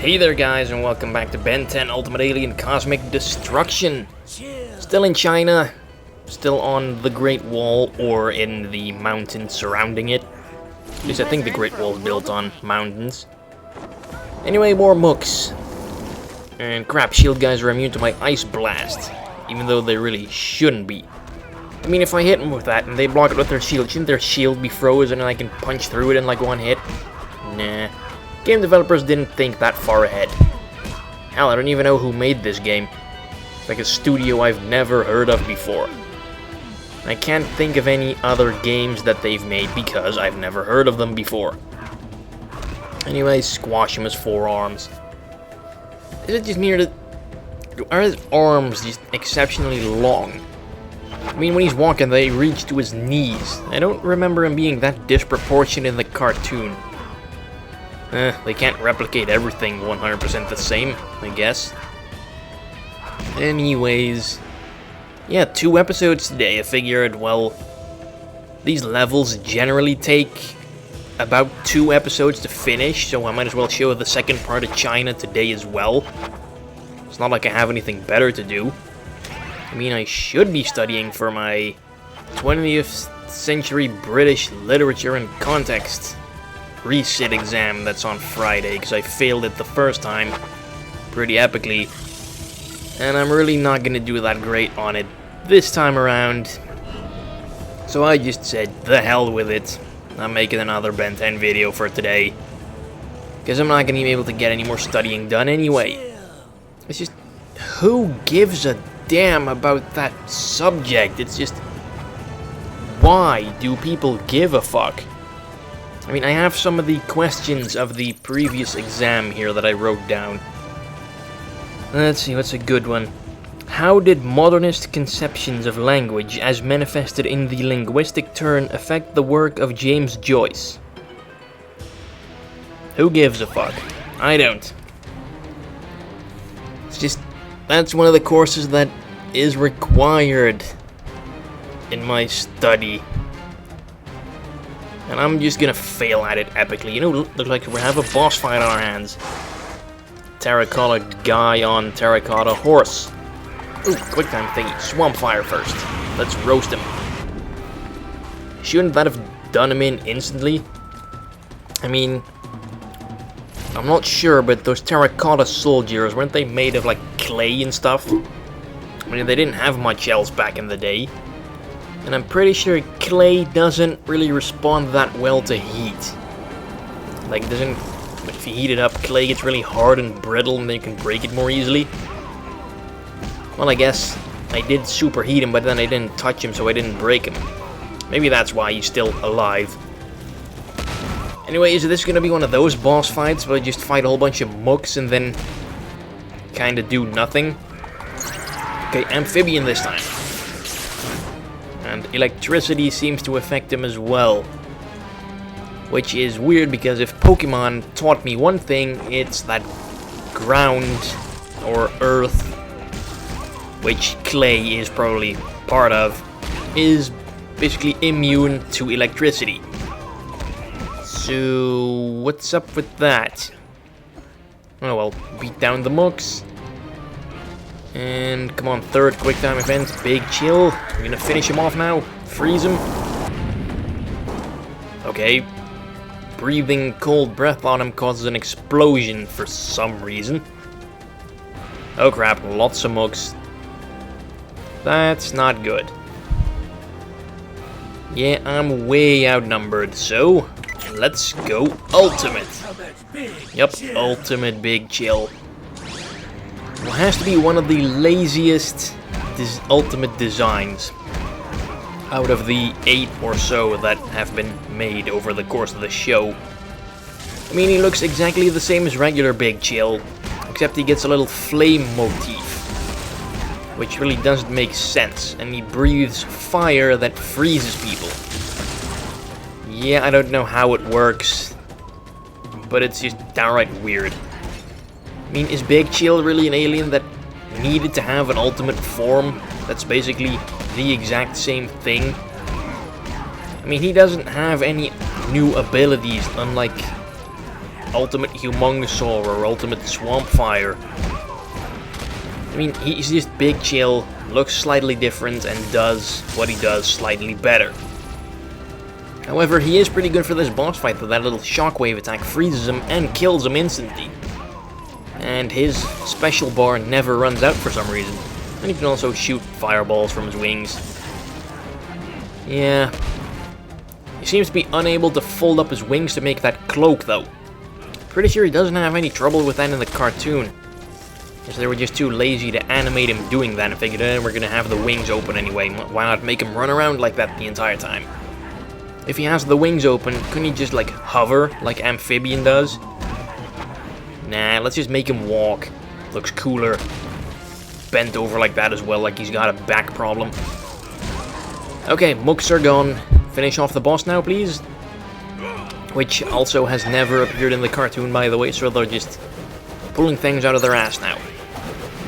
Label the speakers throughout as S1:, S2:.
S1: Hey there guys, and welcome back to Ben 10 Ultimate Alien Cosmic Destruction. Still in China, still on the Great Wall, or in the mountains surrounding it. At least I think the Great Wall is built on mountains. Anyway, more mooks. And crap, shield guys are immune to my Ice Blast, even though they really shouldn't be. I mean, if I hit them with that and they block it with their shield, shouldn't their shield be frozen and I can punch through it in like one hit? Nah. Game developers didn't think that far ahead. Hell, I don't even know who made this game. It's like a studio I've never heard of before. I can't think of any other games that they've made because I've never heard of them before. Anyway, squash him as forearms. Is it just near the... Are his arms just exceptionally long? I mean, when he's walking, they reach to his knees. I don't remember him being that disproportionate in the cartoon. They can't replicate everything 100% the same, I guess. Anyways, yeah, 2 episodes today. I figured, well, these levels generally take about 2 episodes to finish, so I might as well show the second part of China today as well. It's not like I have anything better to do. I mean, I should be studying for my 20th century British literature and context resit exam that's on Friday, because I failed it the first time pretty epically, and I'm really not gonna do that great on it this time around. So I just said, the hell with it. I'm making another Ben 10 video for today, because I'm not gonna be able to get any more studying done anyway. It's just, who gives a damn about that subject? It's just, why do people give a fuck? I mean, I have some of the questions of the previous exam here that I wrote down. Let's see, what's a good one? How did modernist conceptions of language, as manifested in the linguistic turn, affect the work of James Joyce? Who gives a fuck? I don't. It's just, that's one of the courses that is required in my study. And I'm just gonna fail at it epically. You know, look like we have a boss fight on our hands. Terracotta guy on terracotta horse. Ooh, quick time thingy. Swamp fire first. Let's roast him. Shouldn't that have done him in instantly? I mean, I'm not sure, but those terracotta soldiers, weren't they made of like clay and stuff? I mean, they didn't have much else back in the day. And I'm pretty sure clay doesn't really respond that well to heat. Like, if you heat it up, clay gets really hard and brittle and then you can break it more easily. Well, I guess I did superheat him, but then I didn't touch him, so I didn't break him. Maybe that's why he's still alive. Anyway, is this gonna be one of those boss fights where I just fight a whole bunch of mooks and then kinda do nothing? Okay, amphibian this time. And electricity seems to affect him as well. Which is weird, because if Pokemon taught me one thing, it's that ground or earth, which clay is probably part of, is basically immune to electricity. So what's up with that? Oh well, beat down the mooks. And come on, third quick time event, big chill. We're gonna finish him off now. Freeze him. Okay. Breathing cold breath on him causes an explosion for some reason. Oh crap, lots of mooks. That's not good. Yeah, I'm way outnumbered, so let's go ultimate. Yep, ultimate big chill. It has to be one of the laziest ultimate designs out of the 8 or so that have been made over the course of the show. I mean, he looks exactly the same as regular Big Chill, except he gets a little flame motif, which really doesn't make sense, and he breathes fire that freezes people. Yeah, I don't know how it works, but it's just downright weird. I mean, is Big Chill really an alien that needed to have an ultimate form that's basically the exact same thing? I mean, he doesn't have any new abilities, unlike Ultimate Humongosaur or Ultimate Swampfire. I mean, he's just big chill, looks slightly different, and does what he does slightly better. However, he is pretty good for this boss fight, but that little shockwave attack freezes him and kills him instantly. And his special bar never runs out for some reason. And he can also shoot fireballs from his wings. Yeah. He seems to be unable to fold up his wings to make that cloak, though. Pretty sure he doesn't have any trouble with that in the cartoon. Because they were just too lazy to animate him doing that and figured, we're gonna have the wings open anyway. Why not make him run around like that the entire time? If he has the wings open, couldn't he just, like, hover like Amphibian does? Nah, let's just make him walk. Looks cooler. Bent over like that as well, like he's got a back problem. Okay, mooks are gone. Finish off the boss now, please. Which also has never appeared in the cartoon, by the way, so they're just pulling things out of their ass now.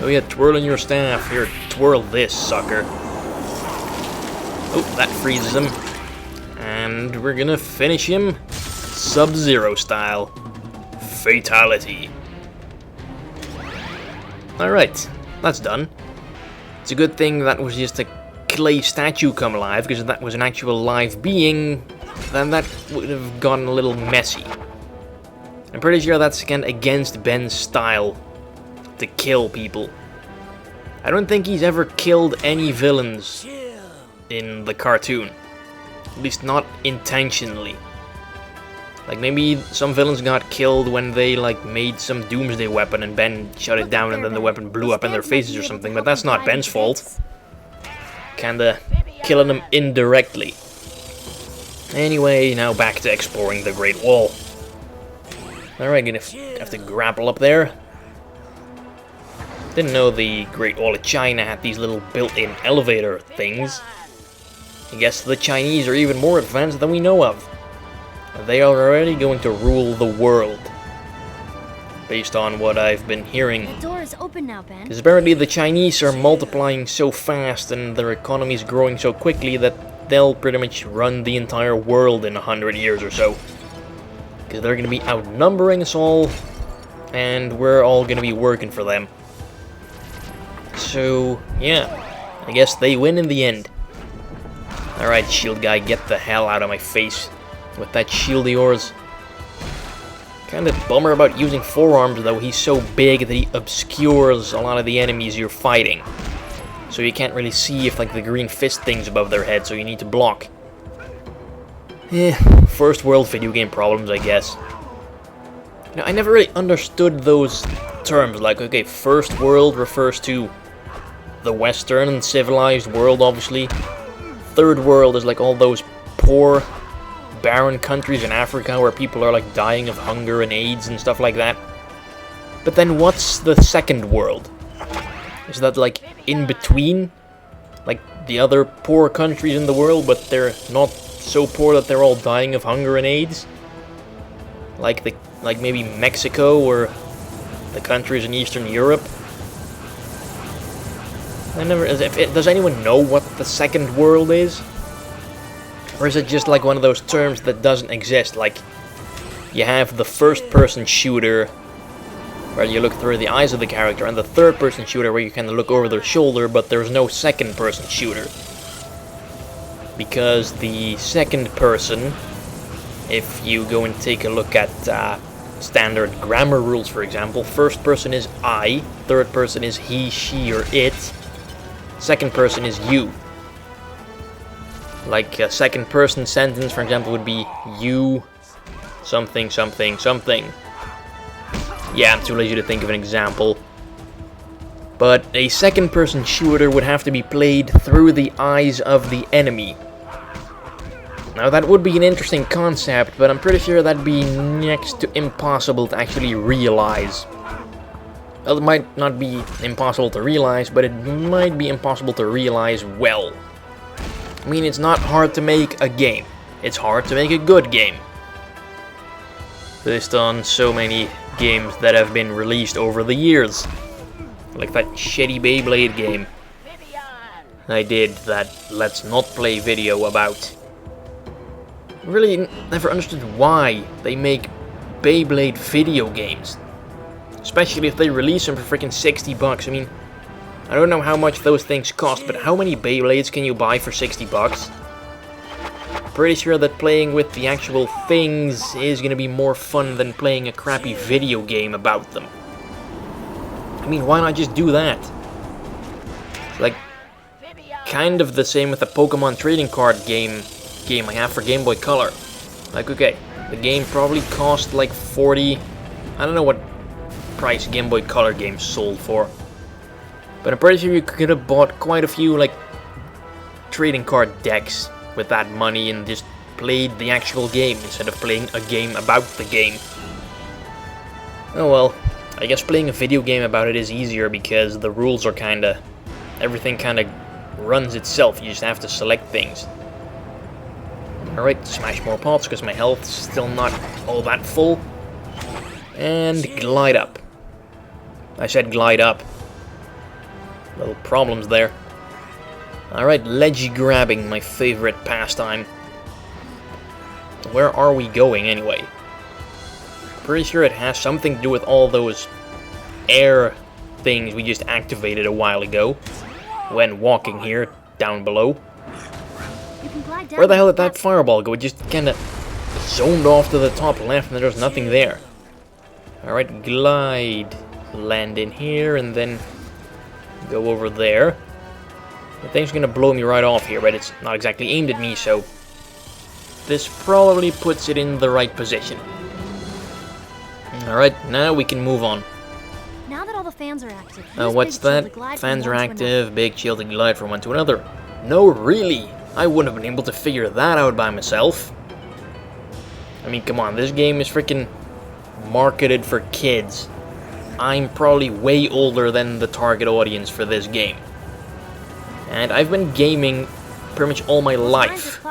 S1: Oh yeah, twirling your staff. Here, twirl this, sucker. Oh, that freezes him. And we're gonna finish him Sub-Zero style. Fatality. Alright, that's done. It's a good thing that was just a clay statue come alive, because if that was an actual live being, then that would have gotten a little messy. I'm pretty sure that's against Ben's style to kill people. I don't think he's ever killed any villains in the cartoon. At least not intentionally. Like, maybe some villains got killed when they, like, made some doomsday weapon and Ben shut it down and then the weapon blew up in their faces or something, but that's not Ben's fault. Kinda killing them indirectly. Anyway, now back to exploring the Great Wall. Alright, gonna have to grapple up there. Didn't know the Great Wall of China had these little built-in elevator things. I guess the Chinese are even more advanced than we know of. They are already going to rule the world. Based on what I've been hearing.
S2: The door is open now, Ben.
S1: Because apparently the Chinese are multiplying so fast and their economy is growing so quickly that they'll pretty much run the entire world in 100 years or so. Because they're going to be outnumbering us all, and we're all going to be working for them. So, yeah, I guess they win in the end. Alright, shield guy, get the hell out of my face with that shield of yours. Kinda bummer about using forearms though, he's so big that he obscures a lot of the enemies you're fighting. So you can't really see if like the green fist thing's above their head, so you need to block. First world video game problems, I guess. Now, I never really understood those terms, like, okay, first world refers to the Western and civilized world, obviously. Third world is like all those poor, barren countries in Africa where people are like dying of hunger and AIDS and stuff like that. But then what's the second world? Is that like in between? Like the other poor countries in the world, but they're not so poor that they're all dying of hunger and AIDS? Like maybe Mexico or the countries in Eastern Europe? Does anyone know what the second world is? Or is it just like one of those terms that doesn't exist? Like, you have the first-person shooter, where you look through the eyes of the character, and the third-person shooter, where you kind of look over their shoulder, but there's no second-person shooter. Because the second person, if you go and take a look at standard grammar rules, for example, first person is I, third person is he, she, or it, second person is you. Like a second person sentence, for example, would be you, something, something, something. Yeah, I'm too lazy to think of an example. But a second person shooter would have to be played through the eyes of the enemy. Now that would be an interesting concept, but I'm pretty sure that'd be next to impossible to actually realize. Well, it might not be impossible to realize, but it might be impossible to realize well. I mean, it's not hard to make a game. It's hard to make a good game. Based on so many games that have been released over the years. Like that shitty Beyblade game I did that Let's Not Play video about. I really never understood why they make Beyblade video games. Especially if they release them for freaking 60 bucks. I mean, I don't know how much those things cost, but how many Beyblades can you buy for 60 bucks? Pretty sure that playing with the actual things is gonna be more fun than playing a crappy video game about them. I mean, why not just do that? It's like, kind of the same with the Pokemon trading card game I have for Game Boy Color. Like, okay, the game probably cost like 40... I don't know what price Game Boy Color games sold for. But I'm pretty sure you could have bought quite a few, like, trading card decks with that money and just played the actual game instead of playing a game about the game. Oh well, I guess playing a video game about it is easier because the rules are kinda... everything kinda runs itself, you just have to select things. Alright, smash more pots because my health's still not all that full. And glide up. I said glide up. Little problems there. Alright, ledgy grabbing, my favorite pastime. Where are we going anyway? Pretty sure it has something to do with all those air things we just activated a while ago when walking here down below. Where the hell did that fireball go? It just kinda zoned off to the top left and there's nothing there. Alright, glide. Land in here and then go over there. The thing's gonna blow me right off here, but it's not exactly aimed at me, so this probably puts it in the right position. Alright, now we can move on.
S2: Now that all the fans are active,
S1: what's that? Fans are active, big shield to glide from one to another. No, really? I wouldn't have been able to figure that out by myself. I mean, come on, this game is freaking marketed for kids. I'm probably way older than the target audience for this game. And I've been gaming pretty much all my life.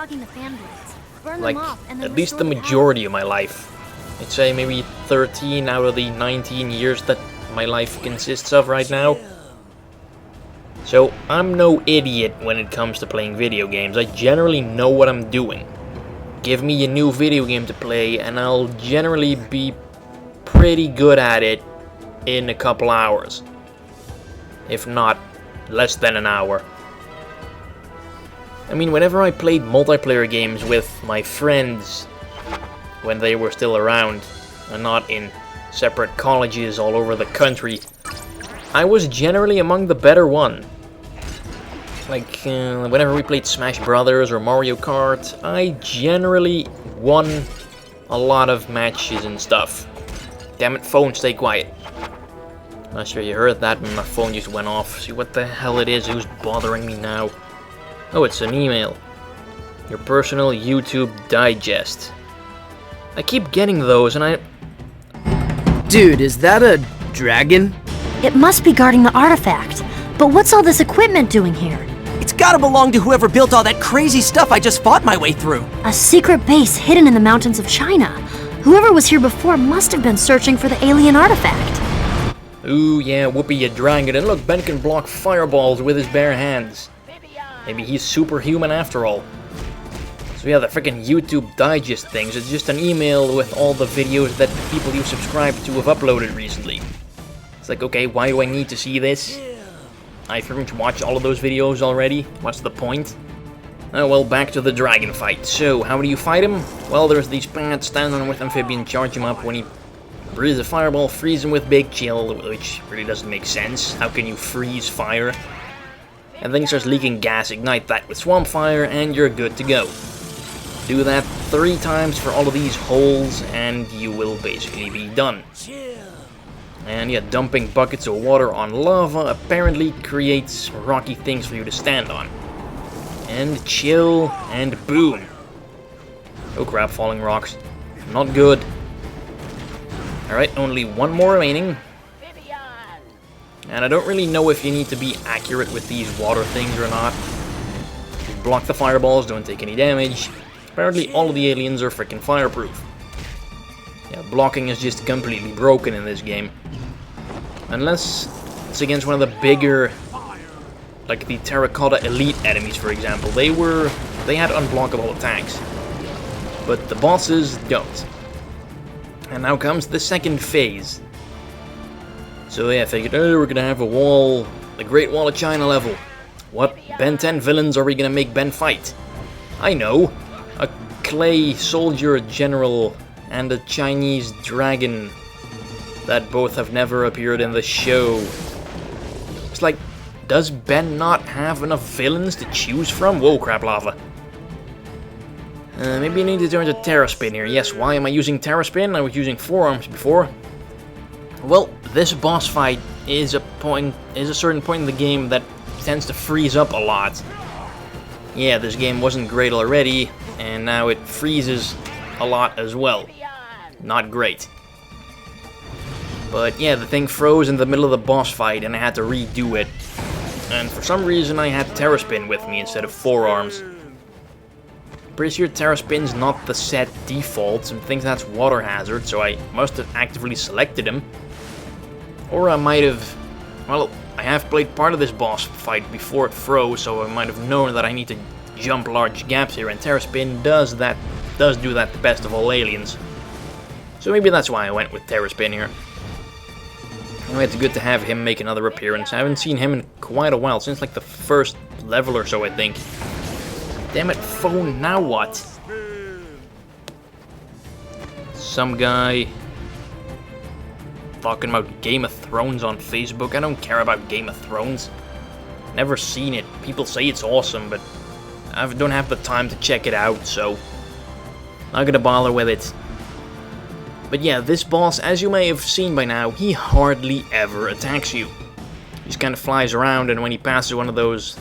S1: Like, at least the majority of my life. I'd say maybe 13 out of the 19 years that my life consists of right now. So, I'm no idiot when it comes to playing video games. I generally know what I'm doing. Give me a new video game to play and I'll generally be pretty good at it in a couple hours. If not, less than an hour. I mean, whenever I played multiplayer games with my friends, when they were still around, and not in separate colleges all over the country, I was generally among the better one. Like, whenever we played Smash Brothers or Mario Kart, I generally won a lot of matches and stuff. Damn it, phone, stay quiet. Not sure you heard that when my phone just went off. See what the hell it is, who's bothering me now? Oh, it's an email. Your personal YouTube digest. I keep getting those and
S3: Dude, is that a dragon?
S2: It must be guarding the artifact. But what's all this equipment doing here?
S3: It's gotta belong to whoever built all that crazy stuff I just fought my way through.
S2: A secret base hidden in the mountains of China. Whoever was here before must have been searching for the alien artifact.
S1: Ooh, yeah, whoopee, a dragon. And look, Ben can block fireballs with his bare hands. Maybe he's superhuman after all. So yeah, the freaking YouTube digest things. It's just an email with all the videos that the people you subscribe to have uploaded recently. It's like, okay, why do I need to see this? I pretty much watched all of those videos already. What's the point? Oh well, back to the dragon fight. So, how do you fight him? Well, there's these pads, stand on with amphibian, charge him up. When he breathes a fireball, freeze him with big chill, which really doesn't make sense. How can you freeze fire? And then he starts leaking gas, ignite that with swamp fire, and you're good to go. Do that 3 times for all of these holes, and you will basically be done. And yeah, dumping buckets of water on lava apparently creates rocky things for you to stand on. And chill, and boom. Oh crap, falling rocks. Not good. Alright, only one more remaining. And I don't really know if you need to be accurate with these water things or not. You block the fireballs, don't take any damage. Apparently all of the aliens are freaking fireproof. Yeah, blocking is just completely broken in this game. Unless it's against one of the bigger, like the terracotta elite enemies, for example. They had unblockable attacks. But the bosses don't. And now comes the second phase. So yeah, I figured, oh, we're gonna have a wall, the Great Wall of China level. What Ben 10 villains are we gonna make Ben fight? I know, a clay soldier general and a Chinese dragon that both have never appeared in the show. It's like, does Ben not have enough villains to choose from? Whoa, crap lava. Maybe I need to turn to Terraspin here. Yes, why am I using Terraspin? I was using forearms before. Well, this boss fight is a certain point in the game that tends to freeze up a lot. Yeah, this game wasn't great already, and now it freezes a lot as well. Not great. But yeah, the thing froze in the middle of the boss fight, and I had to redo it. And for some reason I had Terraspin with me instead of forearms. Pretty sure Terraspin's not the set default, and thinks that's water hazard, so I must have actively selected him. Or I might have... well, I have played part of this boss fight before it froze, so I might have known that I need to jump large gaps here, and Terraspin does do that the best of all aliens. So maybe that's why I went with Terraspin here. Anyway, it's good to have him make another appearance. I haven't seen him in quite a while, since like the first level or so, I think. Damn it, phone, now what? Some guy talking about Game of Thrones on Facebook. I don't care about Game of Thrones. Never seen it. People say it's awesome, but I don't have the time to check it out, so not gonna bother with it. But yeah, this boss, as you may have seen by now, he hardly ever attacks you. He just kind of flies around, and when he passes one of those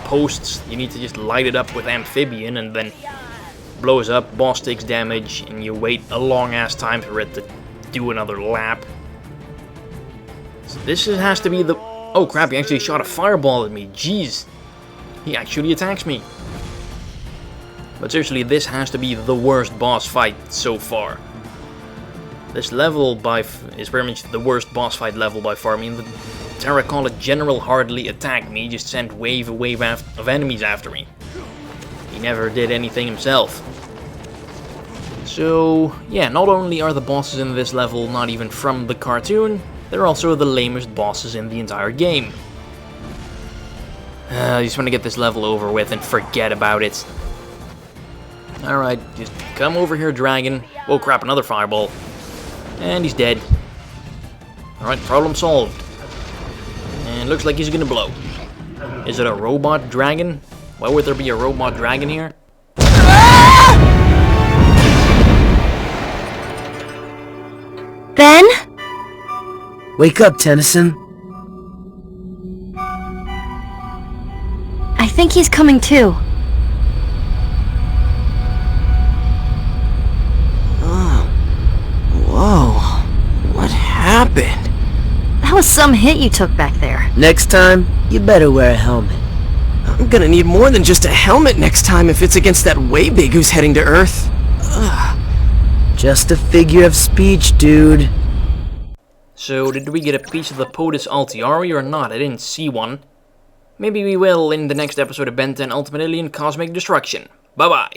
S1: posts, you need to just light it up with amphibian, and then blows up, boss takes damage, and you wait a long ass time for it to do another lap. So this has to be the... oh crap, he actually shot a fireball at me, jeez. He actually attacks me. But seriously, this has to be the worst boss fight so far. This level is pretty much the worst boss fight level by far. I mean, the terracotta general hardly attacked me, he just sent wave of enemies after me. He never did anything himself. So, yeah, not only are the bosses in this level not even from the cartoon, they're also the lamest bosses in the entire game. I just want to get this level over with and forget about it. Alright, just come over here, dragon. Oh crap, another fireball. And he's dead. Alright, problem solved. And looks like he's gonna blow. Is it a robot dragon? Why would there be a robot dragon here?
S2: Ben?
S4: Wake up, Tennyson.
S2: I think he's coming too.
S4: Whoa, what happened?
S2: That was some hit you took back there.
S4: Next time, you better wear a helmet.
S3: I'm gonna need more than just a helmet next time if it's against that Waybig who's heading to Earth. Ugh.
S4: Just a figure of speech, dude.
S1: So, did we get a piece of the POTUS Altiari or not? I didn't see one. Maybe we will in the next episode of Ben 10 Ultimate Alien Cosmic Destruction. Bye-bye.